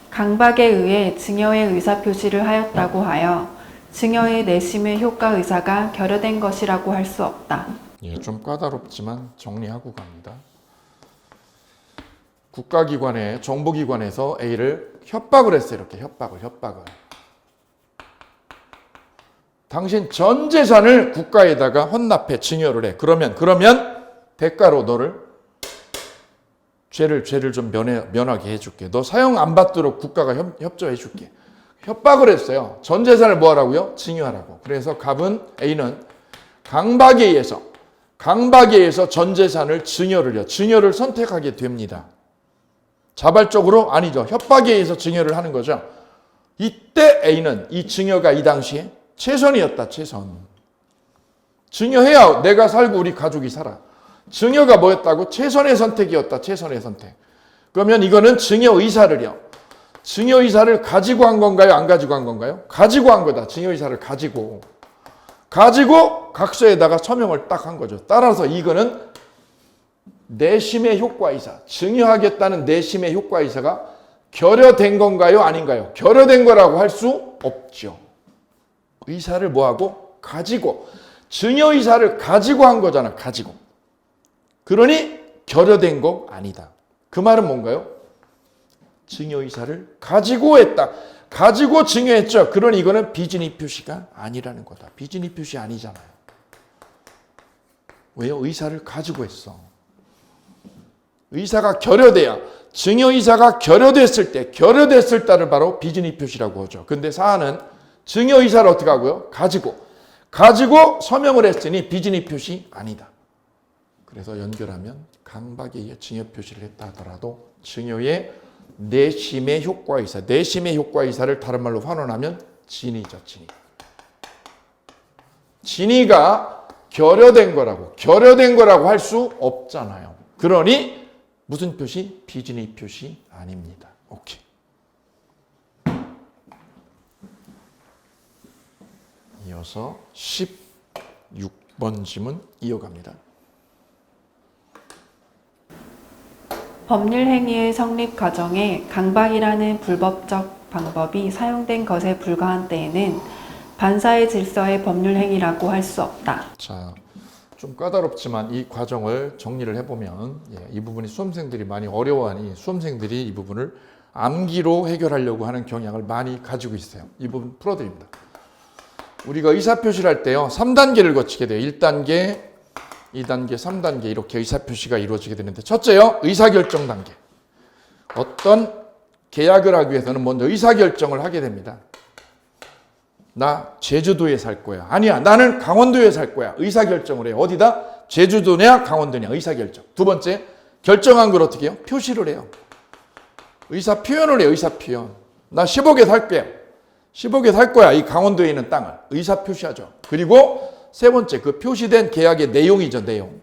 강박에 의해 증여의 의사표시를 하였다고 하여 증여의 내심의 효과 의사가 결여된 것이라고 할 수 없다. 예, 좀 까다롭지만 정리하고 갑니다. 국가기관에 정보기관에서 A를 협박을 했어요. 이렇게 협박을. 당신 전 재산을 국가에다가 헌납해 증여를 해. 그러면 대가로 너를 죄를 좀 면하게 해줄게. 너 사형 안 받도록 국가가 협조해줄게. 협박을 했어요. 전 재산을 뭐 하라고요? 증여하라고. 그래서 A는 강박에 의해서 전 재산을 증여를 선택하게 됩니다. 자발적으로 아니죠. 협박에 의해서 증여를 하는 거죠. 이때 A는 이 증여가 이 당시에 최선이었다. 최선. 증여해야 내가 살고 우리 가족이 살아. 증여가 뭐였다고? 최선의 선택이었다. 최선의 선택. 그러면 이거는 증여 의사를요. 증여 의사를 가지고 한 건가요? 안 가지고 한 건가요? 가지고 한 거다. 증여 의사를 가지고 각서에다가 서명을 딱 한 거죠. 따라서 이거는 내심의 효과이사, 증여하겠다는 내심의 효과이사가 결여된 건가요? 아닌가요? 결여된 거라고 할 수 없죠. 의사를 뭐하고? 가지고. 증여 의사를 가지고 한 거잖아. 가지고. 그러니 결여된 거 아니다. 그 말은 뭔가요? 증여 의사를 가지고 했다. 가지고 증여했죠. 그러니 이거는 비진의 표시가 아니라는 거다. 비진의 표시 아니잖아요. 왜요? 의사를 가지고 했어. 의사가 결여돼야 증여 의사가 결여됐을 때를 바로 비진의 표시라고 하죠. 근데 사안은 증여 의사를 어떻게 하고요? 가지고 서명을 했으니 비진의 표시 아니다. 그래서 연결하면 강박에 의해 증여 표시를 했다 하더라도 증여의 내심의 효과이사, 내심의 효과이사를 다른 말로 환원하면 진이죠, 진이. 진이가 결여된 거라고 할 수 없잖아요. 그러니 무슨 표시? 비진의 표시 아닙니다. 오케이. 이어서 16번 지문 이어갑니다. 법률 행위의 성립 과정에 강박이라는 불법적 방법이 사용된 것에 불과한 때에는 반사의 질서의 법률 행위라고 할 수 없다. 자, 좀 까다롭지만 이 과정을 정리를 해보면 이 부분이 수험생들이 많이 어려워하니 수험생들이 이 부분을 암기로 해결하려고 하는 경향을 많이 가지고 있어요. 이 부분 풀어드립니다. 우리가 의사표시를 할 때요. 3단계를 거치게 돼요. 1단계, 2단계, 3단계 이렇게 의사표시가 이루어지게 되는데 첫째요. 의사결정 단계. 어떤 계약을 하기 위해서는 먼저 의사결정을 하게 됩니다. 나 제주도에 살 거야. 아니야. 나는 강원도에 살 거야. 의사결정을 해요. 어디다? 제주도냐 강원도냐 의사결정. 두 번째, 결정한 걸 어떻게 해요? 표시를 해요. 의사표현을 해요. 의사표현. 나 10억에 살 거야. 10억에 살 거야. 이 강원도에 있는 땅을. 의사표시하죠. 그리고 세 번째, 그 표시된 계약의 내용이죠. 내용.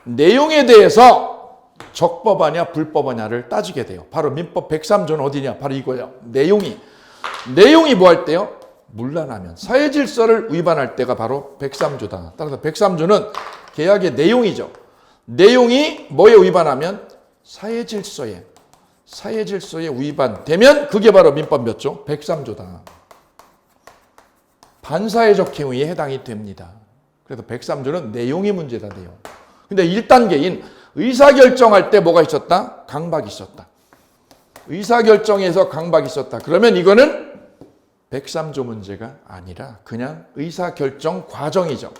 내용에 대해서 적법하냐 불법하냐를 따지게 돼요. 바로 민법 103조는 어디냐? 바로 이거예요. 내용이 뭐 할 때요? 문란하면 사회질서를 위반할 때가 바로 103조다. 따라서 103조는 계약의 내용이죠. 내용이 뭐에 위반하면 사회질서에 위반되면 그게 바로 민법 몇 조? 103조다. 반사회적 행위에 해당이 됩니다. 그래서 103조는 내용이 문제다. 내용. 근데 1단계인 의사결정할 때 뭐가 있었다? 강박이 있었다. 의사결정에서 강박이 있었다. 그러면 이거는 103조 문제가 아니라 그냥 의사결정 과정이죠.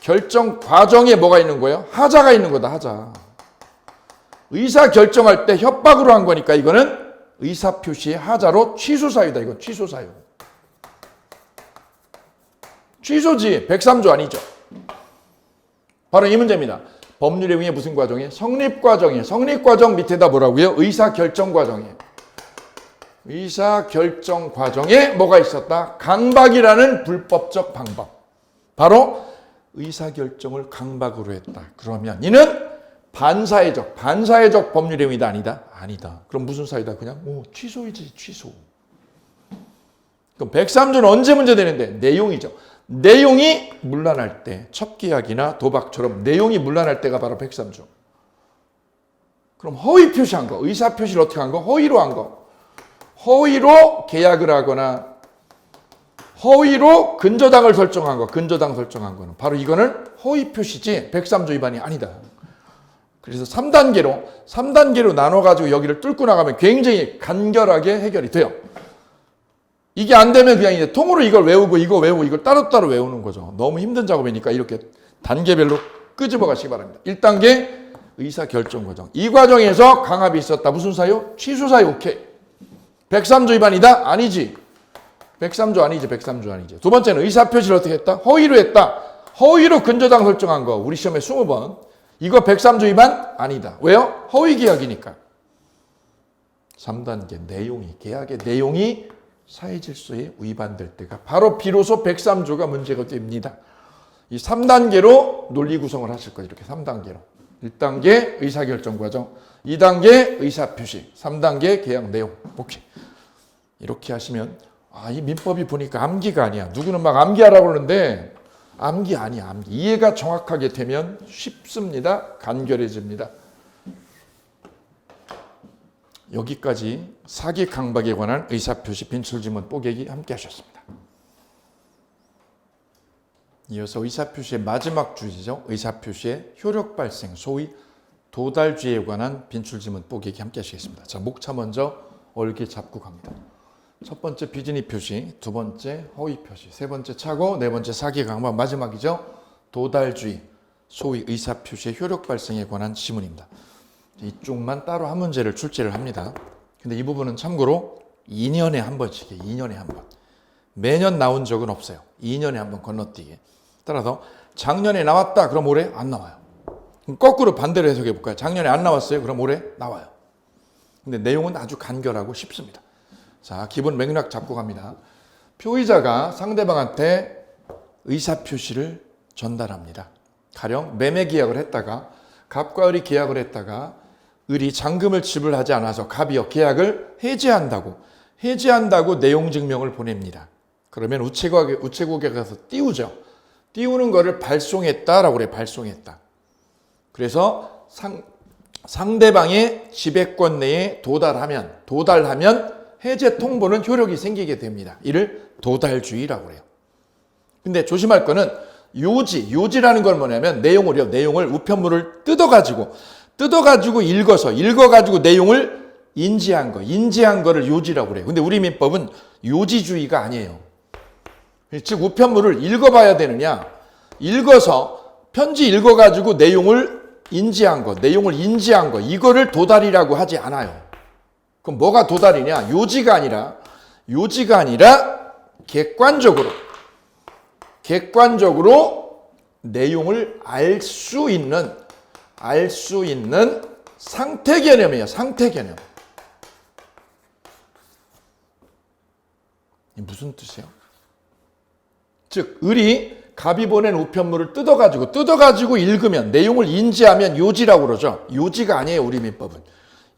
결정 과정에 뭐가 있는 거예요? 하자가 있는 거다. 하자. 의사결정할 때 협박으로 한 거니까 이거는 의사표시의 하자로 취소사유다. 이건 취소사유. 취소지. 103조 아니죠. 바로 이 문제입니다. 법률에 의해 무슨 과정에? 성립과정이에요. 성립과정 밑에다 뭐라고요? 의사결정 과정이에요. 의사결정 과정에 뭐가 있었다? 강박이라는 불법적 방법. 바로 의사결정을 강박으로 했다. 그러면 이는 반사회적 법률의 의미다. 아니다? 아니다. 그럼 무슨 사유다? 그냥 취소이지. 취소. 그럼 103조는 언제 문제되는데? 내용이죠. 내용이 문란할 때, 첩계약이나 도박처럼 내용이 문란할 때가 바로 103조. 그럼 허위 표시한 거, 의사 표시를 어떻게 한 거? 허위로 한 거. 허위로 계약을 하거나 허위로 근저당을 설정한 거, 근저당 설정한 거는 바로 이거는 허위 표시지 103조 위반이 아니다. 그래서 3단계로 나눠가지고 여기를 뚫고 나가면 굉장히 간결하게 해결이 돼요. 이게 안 되면 그냥 이제 통으로 이걸 외우고 이거 외우고 이걸 따로따로 외우는 거죠. 너무 힘든 작업이니까 이렇게 단계별로 끄집어 가시기 바랍니다. 1단계 의사결정 과정. 이 과정에서 강압이 있었다. 무슨 사유? 취소사유. 오케이. 103조 위반이다? 아니지. 103조 아니지. 103조 아니지. 두 번째는 의사표시를 어떻게 했다? 허위로 했다. 허위로 근저당 설정한 거. 우리 시험에 20번. 이거 103조 위반? 아니다. 왜요? 허위 계약이니까. 3단계 내용이, 계약의 내용이 사회질서에 위반될 때가 바로 비로소 103조가 문제가 됩니다. 이 3단계로 논리 구성을 하실 거예요. 이렇게 3단계로. 1단계 의사결정 과정, 2단계 의사표시, 3단계 계약 내용. 오케이. 이렇게 하시면 이 민법이 보니까 암기가 아니야. 누구는 막 암기하라고 그러는데 암기 아니야. 암기. 이해가 정확하게 되면 쉽습니다. 간결해집니다. 여기까지 사기 강박에 관한 의사표시 빈출지문 뽀개기 함께 하셨습니다. 이어서 의사표시의 마지막 주제죠. 의사표시의 효력 발생, 소위 도달주의에 관한 빈출지문 뽀개기 함께 하시겠습니다. 자, 목차 먼저 얼개 잡고 갑니다. 첫 번째 비진의 표시, 두 번째 허위 표시, 세 번째 착오, 네 번째 사기 강박, 마지막이죠. 도달주의, 소위 의사표시의 효력 발생에 관한 지문입니다. 이쪽만 따로 한 문제를 출제를 합니다. 근데 이 부분은 참고로 2년에 한 번씩이에요. 2년에 한 번. 매년 나온 적은 없어요. 2년에 한 번 건너뛰기. 따라서 작년에 나왔다 그럼 올해 안 나와요. 그럼 거꾸로 반대로 해석해 볼까요? 작년에 안 나왔어요? 그럼 올해 나와요. 근데 내용은 아주 간결하고 쉽습니다. 자, 기본 맥락 잡고 갑니다. 표의자가 상대방한테 의사표시를 전달합니다. 가령 매매 계약을 했다가 갑과 을이 계약을 했다가 을이 잔금을 지불하지 않아서 갑이요 계약을 해지한다고 내용 증명을 보냅니다. 그러면 우체국에 가서 띄우죠. 띄우는 거를 발송했다라고 그래요. 발송했다. 그래서 상대방의 지배권 내에 도달하면 해제 통보는 효력이 생기게 됩니다. 이를 도달주의라고 그래요. 근데 조심할 거는 요지라는 건 뭐냐면 내용을 우편물을 뜯어가지고 읽어가지고 내용을 인지한 거를 요지라고 그래요. 근데 우리 민법은 요지주의가 아니에요. 즉 우편물을 읽어봐야 되느냐, 읽어서 편지 읽어가지고 내용을 인지한 거 이거를 도달이라고 하지 않아요. 그럼 뭐가 도달이냐? 요지가 아니라 객관적으로 내용을 알 수 있는 상태 개념이에요. 상태 개념. 이게 무슨 뜻이에요? 즉 을이 갑이 보낸 우편물을 뜯어가지고 읽으면 내용을 인지하면 요지라고 그러죠. 요지가 아니에요. 우리 민법은.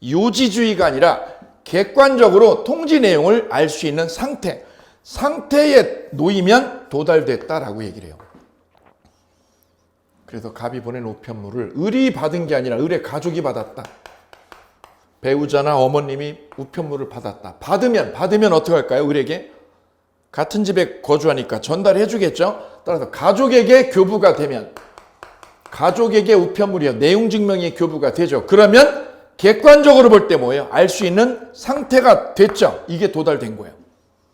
요지주의가 아니라 객관적으로 통지 내용을 알 수 있는 상태에 놓이면 도달됐다라고 얘기를 해요. 그래서 갑이 보낸 우편물을 을이 받은 게 아니라 을의 가족이 받았다. 배우자나 어머님이 우편물을 받았다. 받으면 어떻게 할까요? 을에게? 같은 집에 거주하니까 전달해 주겠죠. 따라서 가족에게 교부가 되면 가족에게 우편물이요. 내용 증명이 교부가 되죠. 그러면 객관적으로 볼 때 뭐예요? 알 수 있는 상태가 됐죠. 이게 도달된 거예요.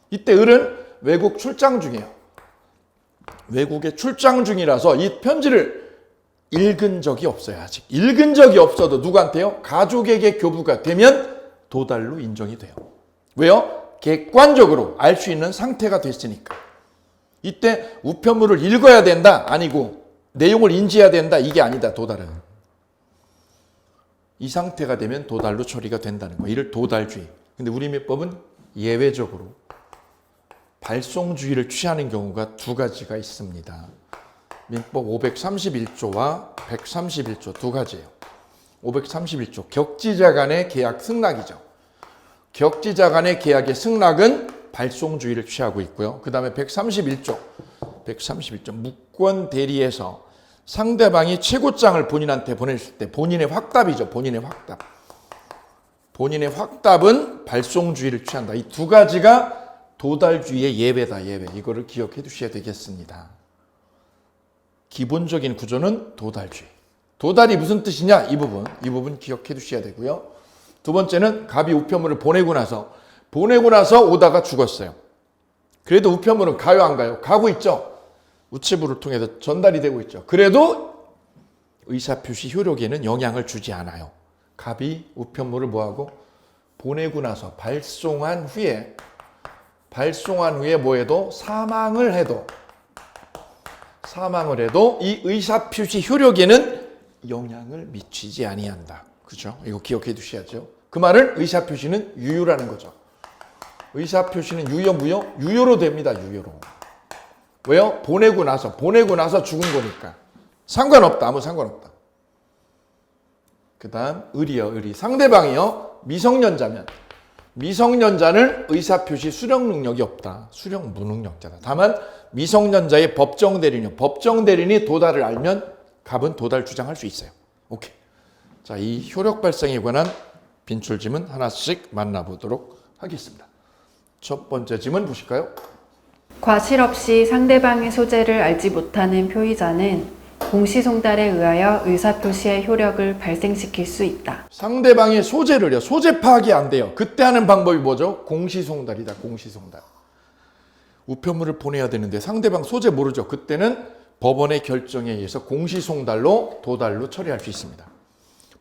이때 을은 외국 출장 중이에요. 외국에 출장 중이라서 이 편지를 읽은 적이 없어요. 아직. 읽은 적이 없어도 누구한테요? 가족에게 교부가 되면 도달로 인정이 돼요. 왜요? 객관적으로 알 수 있는 상태가 됐으니까. 이때 우편물을 읽어야 된다? 아니고 내용을 인지해야 된다? 이게 아니다. 도달은. 이 상태가 되면 도달로 처리가 된다는 거예요. 이를 도달주의. 근데 우리 민법은 예외적으로 발송주의를 취하는 경우가 두 가지가 있습니다. 민법 531조와 131조 두 가지예요. 531조 격지자 간의 계약 승낙이죠. 격지자 간의 계약의 승낙은 발송주의를 취하고 있고요. 그 다음에 131조 무권 대리에서 상대방이 최고장을 본인한테 보냈을 때 본인의 확답이죠. 본인의 확답은 발송주의를 취한다. 이 두 가지가 도달주의의 예외다. 예외. 이거를 기억해 두셔야 되겠습니다. 기본적인 구조는 도달주의. 도달이 무슨 뜻이냐? 이 부분 기억해 두셔야 되고요. 두 번째는 갑이 우편물을 보내고 나서 오다가 죽었어요. 그래도 우편물은 가요 안 가요? 가고 있죠. 우체부를 통해서 전달이 되고 있죠. 그래도 의사표시 효력에는 영향을 주지 않아요. 갑이 우편물을 뭐하고? 보내고 나서 발송한 후에 뭐해도 사망을 해도 이 의사표시 효력에는 영향을 미치지 아니한다. 그죠? 이거 기억해 두셔야죠. 그 말은 의사표시는 유효라는 거죠. 의사표시는 유효, 무효? 유효로 됩니다. 유효로. 왜요? 보내고 나서 죽은 거니까. 상관없다. 아무 상관없다. 그 다음 을이 상대방이요. 미성년자는 의사표시 수령 능력이 없다. 수령 무능력자다. 다만 미성년자의 법정 대리인이 도달을 알면 갑은 도달 주장할 수 있어요. 오케이. 자, 이 효력 발생에 관한 빈출 지문 하나씩 만나보도록 하겠습니다. 첫 번째 지문 보실까요? 과실 없이 상대방의 소재를 알지 못하는 표의자는 공시송달에 의하여 의사표시의 효력을 발생시킬 수 있다. 상대방의 소재를요. 소재 파악이 안 돼요. 그때 하는 방법이 뭐죠? 공시송달이다. 공시송달. 우편물을 보내야 되는데 상대방 소재 모르죠. 그때는 법원의 결정에 의해서 공시송달로 도달로 처리할 수 있습니다.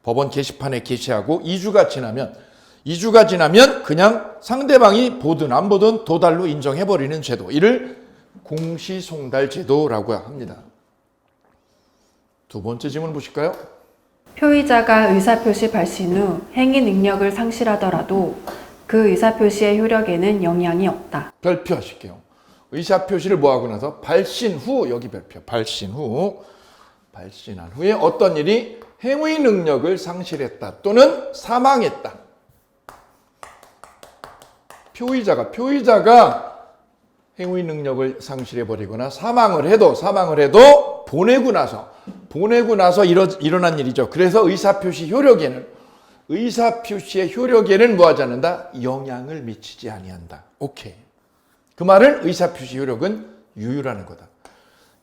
법원 게시판에 게시하고 2주가 지나면 그냥 상대방이 보든 안 보든 도달로 인정해버리는 제도. 이를 공시송달 제도라고 합니다. 두 번째 질문 보실까요? 표의자가 의사표시 발신 후 행위 능력을 상실하더라도 그 의사표시의 효력에는 영향이 없다. 별표하실게요. 의사표시를 뭐하고 나서 발신 후, 여기 별표, 발신한 후에 어떤 일이 행위 능력을 상실했다 또는 사망했다. 표의자가 행위 능력을 상실해버리거나 사망을 해도 보내고 나서 일어난 일이죠. 그래서 의사표시의 효력에는 뭐하지 않는다? 영향을 미치지 아니한다. 오케이. 그 말은 의사표시 효력은 유효라는 거다.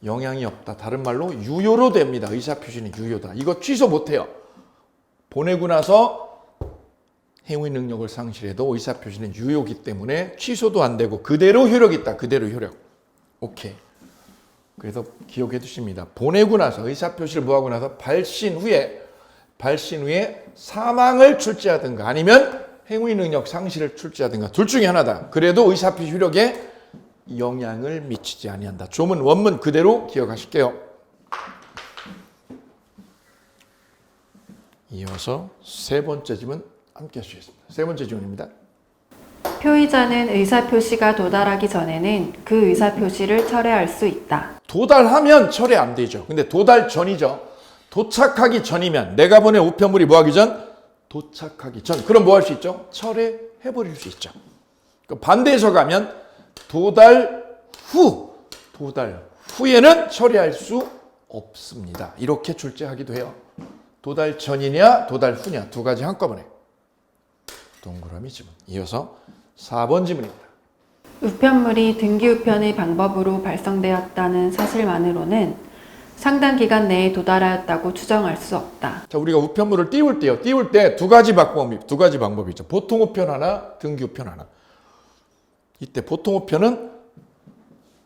영향이 없다. 다른 말로 유효로 됩니다. 의사표시는 유효다. 이거 취소 못해요. 보내고 나서 행위 능력을 상실해도 의사표시는 유효이기 때문에 취소도 안 되고 그대로 효력이 있다. 그대로 효력. 오케이. 그래서 기억해 두십니다. 보내고 나서 의사표시를 뭐하고 나서 발신 후에 사망을 출제하든가 아니면 행위 능력 상실을 출제하든가 둘 중에 하나다. 그래도 의사표시 효력에 영향을 미치지 아니한다. 조문 원문 그대로 기억하실게요. 이어서 세 번째 질문 함께 하시겠습니다. 세 번째 질문입니다. 표의자는 의사표시가 도달하기 전에는 그 의사표시를 철회할 수 있다. 도달하면 철회 안 되죠. 근데 도달 전이죠. 도착하기 전이면 내가 보낸 우편물이 뭐하기 전? 도착하기 전. 그럼 뭐 할 수 있죠? 철회해버릴 수 있죠. 반대해서 가면 도달 후에는 처리할 수 없습니다. 이렇게 출제하기도 해요. 도달 전이냐 도달 후냐 두 가지 한꺼번에. 동그라미 지문. 이어서 4번 질문입니다. 우편물이 등기우편의 방법으로 발송되었다는 사실만으로는 상당 기간 내에 도달하였다고 추정할 수 없다. 자, 우리가 우편물을 띄울 때 두 가지 방법이 있죠. 보통 우편 하나, 등기 우편 하나. 이때 보통 우편은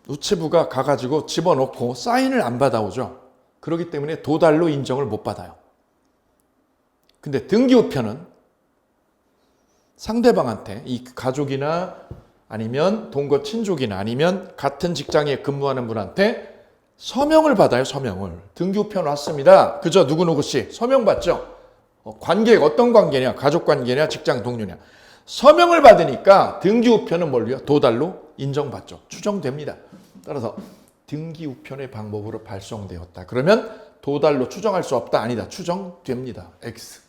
우체부가 가가지고 집어넣고 사인을 안 받아오죠. 그렇기 때문에 도달로 인정을 못 받아요. 근데 등기 우편은 상대방한테 이 가족이나 아니면 동거 친족이나 아니면 같은 직장에 근무하는 분한테 서명을 받아요. 서명을. 등기 우편 왔습니다. 그죠? 누구누구 씨 서명 받죠? 관계가 어떤 관계냐? 가족 관계냐? 직장 동료냐? 서명을 받으니까 등기 우편은 뭘요? 도달로 인정받죠. 추정됩니다. 따라서 등기 우편의 방법으로 발송되었다. 그러면 도달로 추정할 수 없다. 아니다. 추정됩니다. X.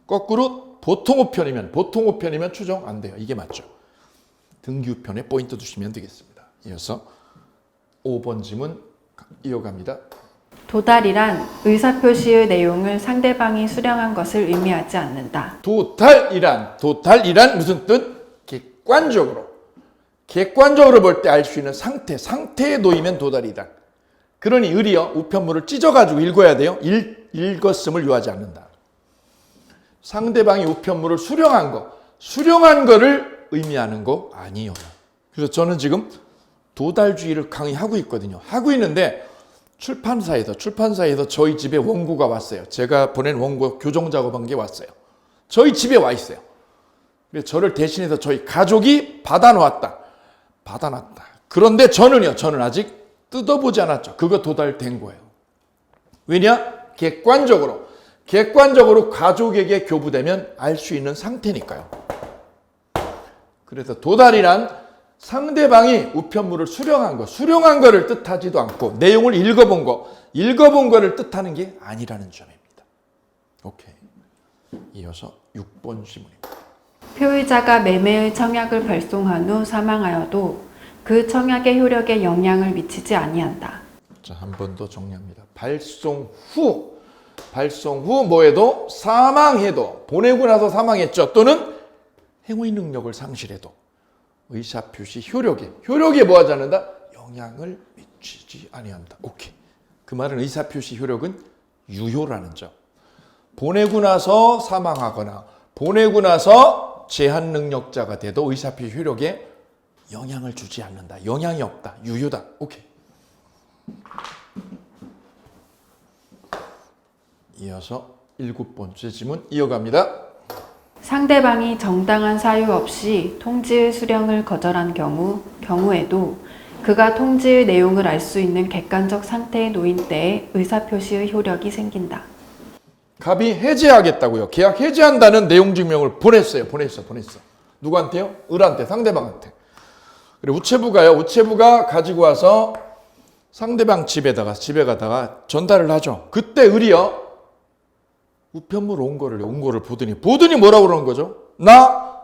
거꾸로 보통 우편이면 추정 안 돼요. 이게 맞죠. 등기 우편에 포인트 두시면 되겠습니다. 이어서 5번 질문 이어갑니다. 도달이란 의사표시의 내용을 상대방이 수령한 것을 의미하지 않는다. 도달이란 무슨 뜻? 객관적으로 볼 때 알 수 있는 상태에 놓이면 도달이다. 그러니 을이요 우편물을 찢어가지고 읽어야 돼요. 읽었음을 요하지 않는다. 상대방이 우편물을 수령한 거를 의미하는 거 아니에요. 그래서 저는 지금 도달주의를 강의하고 있거든요. 하고 있는데 출판사에서 저희 집에 원고가 왔어요. 제가 보낸 원고 교정 작업한 게 왔어요. 저희 집에 와 있어요. 그래서 저를 대신해서 저희 가족이 받아놨다. 그런데 저는 아직 뜯어보지 않았죠. 그거 도달된 거예요. 왜냐? 객관적으로 가족에게 교부되면 알 수 있는 상태니까요. 그래서 도달이란 상대방이 우편물을 수령한 거를 뜻하지도 않고 내용을 읽어본 거를 뜻하는 게 아니라는 점입니다. 오케이. 이어서 6번 질문입니다. 표의자가 매매의 청약을 발송한 후 사망하여도 그 청약의 효력에 영향을 미치지 아니한다. 자, 한 번 더 정리합니다. 발송 후 뭐해도 사망해도 보내고 나서 사망했죠. 또는 행위 능력을 상실해도 의사표시 효력에 뭐하지 않는다? 영향을 미치지 아니한다. 오케이. 그 말은 의사표시 효력은 유효라는 점. 보내고 나서 사망하거나 보내고 나서 제한 능력자가 돼도 의사표시 효력에 영향을 주지 않는다. 영향이 없다. 유효다. 오케이. 이어서 7번째 질문 이어갑니다. 상대방이 정당한 사유 없이 통지의 수령을 거절한 경우에도 그가 통지의 내용을 알 수 있는 객관적 상태에 놓인 때에 의사표시의 효력이 생긴다. 갑이 해지하겠다고요. 계약 해지한다는 내용 증명을 보냈어. 누구한테요? 을한테, 상대방한테. 그리고 우체부가 가지고 와서 상대방 집에 가다가 전달을 하죠. 그때 을이요. 우편물 온 거를 보더니 뭐라고 그러는 거죠? 나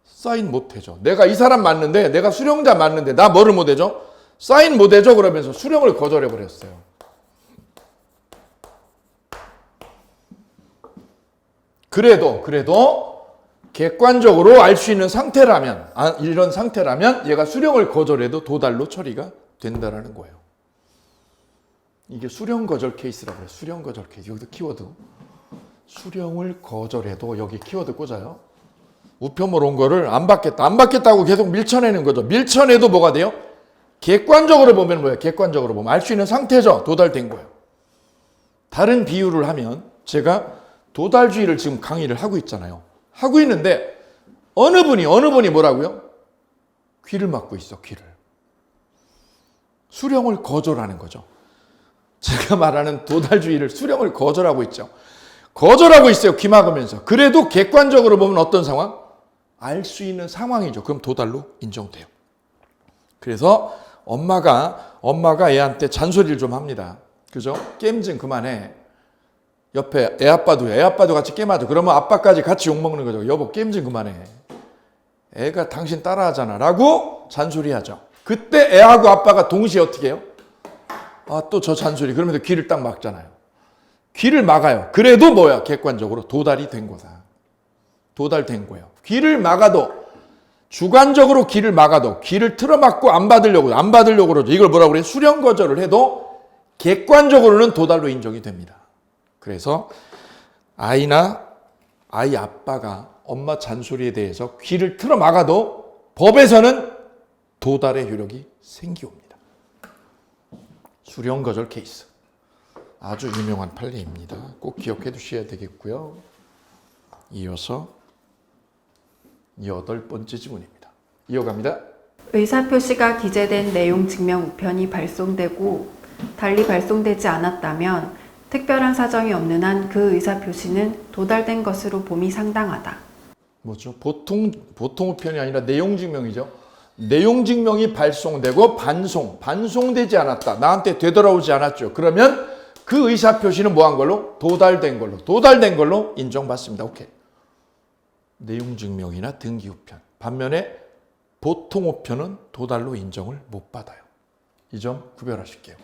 사인 못 해줘. 내가 이 사람 맞는데, 내가 수령자 맞는데, 나 뭐를 못 해줘? 사인 못 해줘. 그러면서 수령을 거절해 버렸어요. 그래도 객관적으로 알 수 있는 상태라면, 이런 상태라면 얘가 수령을 거절해도 도달로 처리가 된다라는 거예요. 이게 수령 거절 케이스라고 해요. 수령 거절 케이스. 여기도 키워드. 수령을 거절해도 여기 키워드 꽂아요. 우편물 온 거를 안 받겠다고 계속 밀쳐내는 거죠. 밀쳐내도 뭐가 돼요? 객관적으로 보면 뭐예요? 객관적으로 보면 알 수 있는 상태죠. 도달된 거예요. 다른 비유를 하면 제가 도달주의를 지금 강의를 하고 있잖아요. 하고 있는데 어느 분이 뭐라고요? 귀를 막고 있어. 귀를. 수령을 거절하는 거죠. 제가 말하는 도달주의를 수령을 거절하고 있죠. 거절하고 있어요. 귀 막으면서. 그래도 객관적으로 보면 어떤 상황? 알 수 있는 상황이죠. 그럼 도달로 인정돼요. 그래서 엄마가 애한테 잔소리를 좀 합니다. 그죠? 게임 좀 그만해. 옆에 애아빠도 같이 게임하죠. 그러면 아빠까지 같이 욕먹는 거죠. 여보 게임 좀 그만해. 애가 당신 따라하잖아. 라고 잔소리하죠. 그때 애하고 아빠가 동시에 어떻게 해요? 또 저 잔소리. 그러면서 귀를 딱 막잖아요. 귀를 막아요. 그래도 뭐야? 객관적으로 도달이 된 거다. 도달된 거예요. 귀를 막아도, 주관적으로 귀를 막아도, 귀를 틀어막고 안 받으려고 그러죠. 이걸 뭐라고 그래요? 수령 거절을 해도 객관적으로는 도달로 인정이 됩니다. 그래서 아이 아빠가 엄마 잔소리에 대해서 귀를 틀어막아도 법에서는 도달의 효력이 생기옵니다. 수령 거절 케이스. 아주 유명한 판례입니다. 꼭 기억해 두셔야 되겠고요. 이어서 8번째 지문입니다. 이어갑니다. 의사표시가 기재된 내용 증명 우편이 발송되고 달리 발송되지 않았다면 특별한 사정이 없는 한 그 의사표시는 도달된 것으로 봄이 상당하다. 뭐죠? 보통 우편이 아니라 내용 증명이죠. 내용 증명이 발송되고 반송되지 않았다. 나한테 되돌아오지 않았죠. 그러면 그 의사표시는 뭐한 걸로? 도달된 걸로 인정받습니다. 오케이. 내용 증명이나 등기 우편. 반면에 보통 우편은 도달로 인정을 못 받아요. 이 점 구별하실게요.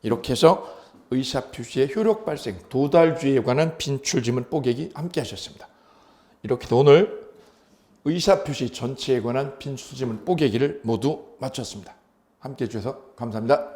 이렇게 해서 의사표시의 효력 발생, 도달주의에 관한 빈출지문 뽀개기 함께 하셨습니다. 이렇게 해서 오늘 의사표시 전체에 관한 빈출지문 뽀개기를 모두 마쳤습니다. 함께 해주셔서 감사합니다.